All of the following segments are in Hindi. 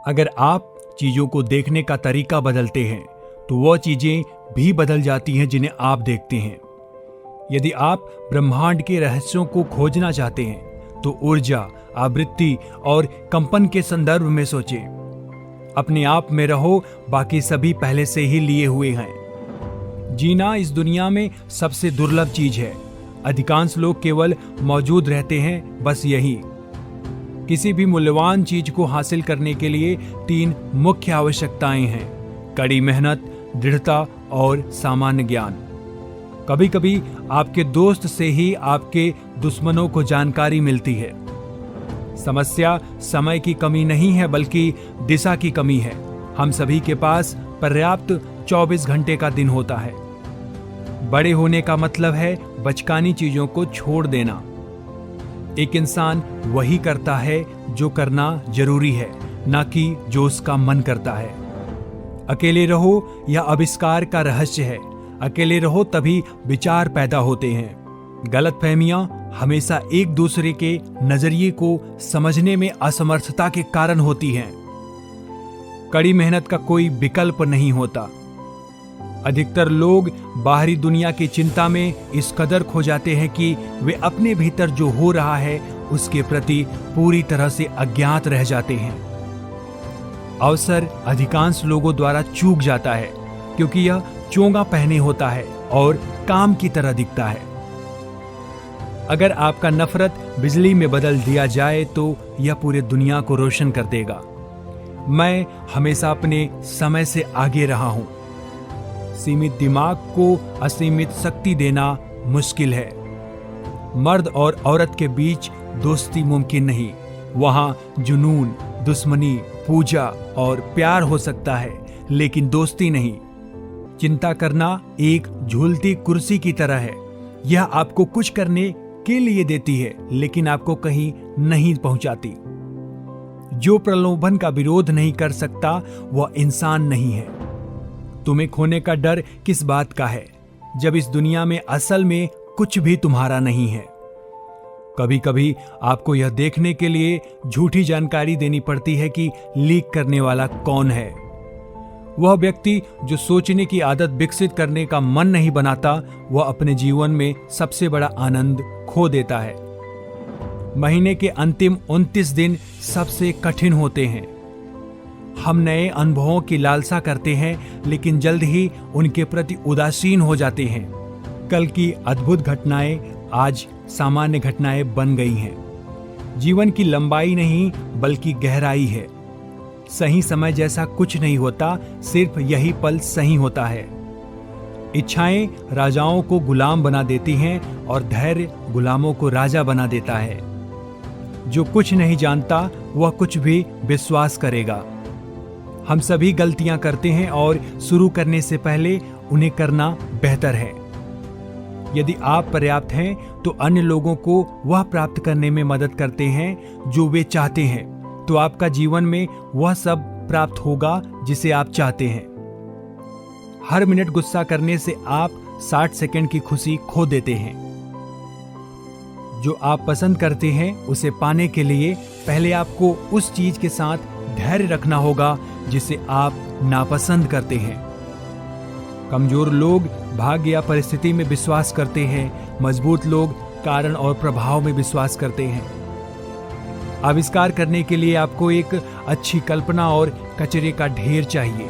अगर आप चीजों को देखने का तरीका बदलते हैं तो वह चीजें भी बदल जाती हैं जिन्हें आप देखते हैं। यदि आप ब्रह्मांड के रहस्यों को खोजना चाहते हैं तो ऊर्जा, आवृत्ति और कंपन के संदर्भ में सोचें। अपने आप में रहो, बाकी सभी पहले से ही लिए हुए हैं। जीना इस दुनिया में सबसे दुर्लभ चीज है। अधिकांश लोग केवल मौजूद रहते हैं, बस यही। किसी भी मूल्यवान चीज को हासिल करने के लिए 3 मुख्य आवश्यकताएं हैं: कड़ी मेहनत, दृढ़ता और सामान्य ज्ञान। कभी कभी आपके दोस्त से ही आपके दुश्मनों को जानकारी मिलती है। समस्या समय की कमी नहीं है, बल्कि दिशा की कमी है। हम सभी के पास पर्याप्त 24 घंटे का दिन होता है। बड़े होने का मतलब है बचकानी चीजों को छोड़ देना। एक इंसान वही करता है जो करना जरूरी है, ना कि जो उसका मन करता है। अकेले रहो यह आविष्कार का रहस्य है। अकेले रहो तभी विचार पैदा होते हैं। गलतफहमियां हमेशा एक दूसरे के नजरिए को समझने में असमर्थता के कारण होती हैं। कड़ी मेहनत का कोई विकल्प नहीं होता। अधिकतर लोग बाहरी दुनिया की चिंता में इस कदर खो जाते हैं कि वे अपने भीतर जो हो रहा है उसके प्रति पूरी तरह से अज्ञात रह जाते हैं। अवसर अधिकांश लोगों द्वारा चूक जाता है क्योंकि यह चोंगा पहने होता है और काम की तरह दिखता है। अगर आपका नफरत बिजली में बदल दिया जाए तो यह पूरी दुनिया को रोशन कर देगा। मैं हमेशा अपने समय से आगे रहा हूं। सीमित दिमाग को असीमित शक्ति देना मुश्किल है। मर्द और औरत के बीच दोस्ती मुमकिन नहीं। वहां जुनून, दुश्मनी, पूजा और प्यार हो सकता है, लेकिन दोस्ती नहीं। चिंता करना एक झूलती कुर्सी की तरह है। यह आपको कुछ करने के लिए देती है, लेकिन आपको कहीं नहीं पहुंचाती। जो प्रलोभन का विरोध नहीं कर सकता वह इंसान नहीं है। तुम्हें खोने का डर किस बात का है, जब इस दुनिया में असल में कुछ भी तुम्हारा नहीं है। कभी कभी आपको यह देखने के लिए झूठी जानकारी देनी पड़ती है कि लीक करने वाला कौन है। वह व्यक्ति जो सोचने की आदत विकसित करने का मन नहीं बनाता, वह अपने जीवन में सबसे बड़ा आनंद खो देता है। महीने के अंतिम 29 दिन सबसे कठिन होते हैं। हम नए अनुभवों की लालसा करते हैं, लेकिन जल्द ही उनके प्रति उदासीन हो जाते हैं। कल की अद्भुत घटनाएं आज सामान्य घटनाएं बन गई हैं। जीवन की लंबाई नहीं, बल्कि गहराई है। सही समय जैसा कुछ नहीं होता, सिर्फ यही पल सही होता है। इच्छाएं राजाओं को गुलाम बना देती हैं और धैर्य गुलामों को राजा बना देता है। जो कुछ नहीं जानता वह कुछ भी विश्वास करेगा। हम सभी गलतियां करते हैं और शुरू करने से पहले उन्हें करना बेहतर है। यदि आप पर्याप्त हैं तो अन्य लोगों को वह प्राप्त करने में मदद करते हैं जो वे चाहते हैं, तो आपका जीवन में वह सब प्राप्त होगा जिसे आप चाहते हैं। हर मिनट गुस्सा करने से आप 60 सेकंड की खुशी खो देते हैं। जो आप पसंद करते हैं उसे पाने के लिए पहले आपको उस चीज के साथ धैर्य रखना होगा जिसे आप नापसंद करते हैं। कमजोर लोग भाग्य या परिस्थिति में विश्वास करते हैं, मजबूत लोग कारण और प्रभाव में विश्वास करते हैं। आविष्कार करने के लिए आपको एक अच्छी कल्पना और कचरे का ढेर चाहिए।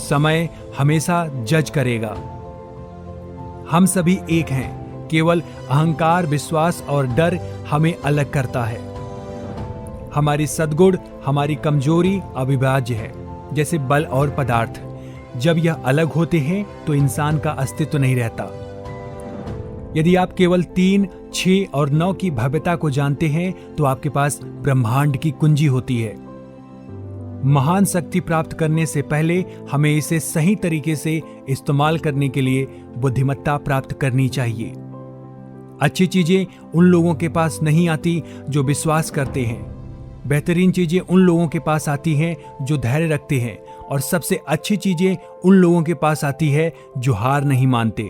समय हमेशा जज करेगा। हम सभी एक हैं, केवल अहंकार, विश्वास और डर हमें अलग करता है। हमारी सद्गुण, हमारी कमजोरी अविभाज्य है, जैसे बल और पदार्थ। जब यह अलग होते हैं तो इंसान का अस्तित्व नहीं रहता। यदि आप केवल 3, 6 और 9 की भव्यता को जानते हैं तो आपके पास ब्रह्मांड की कुंजी होती है। महान शक्ति प्राप्त करने से पहले हमें इसे सही तरीके से इस्तेमाल करने के लिए बुद्धिमत्ता प्राप्त करनी चाहिए। अच्छी चीजें उन लोगों के पास नहीं आती जो विश्वास करते हैं। बेहतरीन चीजें उन लोगों के पास आती हैं जो धैर्य रखते हैं, और सबसे अच्छी चीजें उन लोगों के पास आती है जो हार नहीं मानते।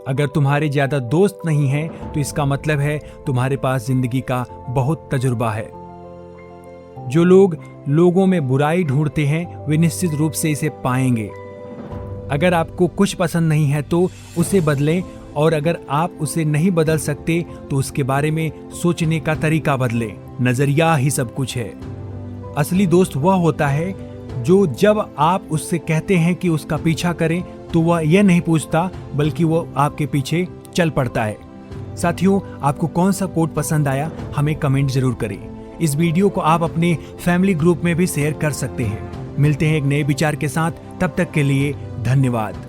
अगर तुम्हारे ज्यादा दोस्त नहीं हैं तो इसका मतलब है तुम्हारे पास जिंदगी का बहुत तजुर्बा है। जो लोग लोगों में बुराई ढूंढते हैं वे निश्चित रूप से इसे पाएंगे। अगर आपको कुछ पसंद नहीं है तो उसे बदलें, और अगर आप उसे नहीं बदल सकते तो उसके बारे में सोचने का तरीका बदलें। नजरिया ही सब कुछ है। असली दोस्त वह होता है जो जब आप उससे कहते हैं कि उसका पीछा करें तो वह यह नहीं पूछता, बल्कि वह आपके पीछे चल पड़ता है। साथियों, आपको कौन सा कोट पसंद आया हमें कमेंट जरूर करें। इस वीडियो को आप अपने फैमिली ग्रुप में भी शेयर कर सकते हैं। मिलते हैं एक नए विचार के साथ, तब तक के लिए धन्यवाद।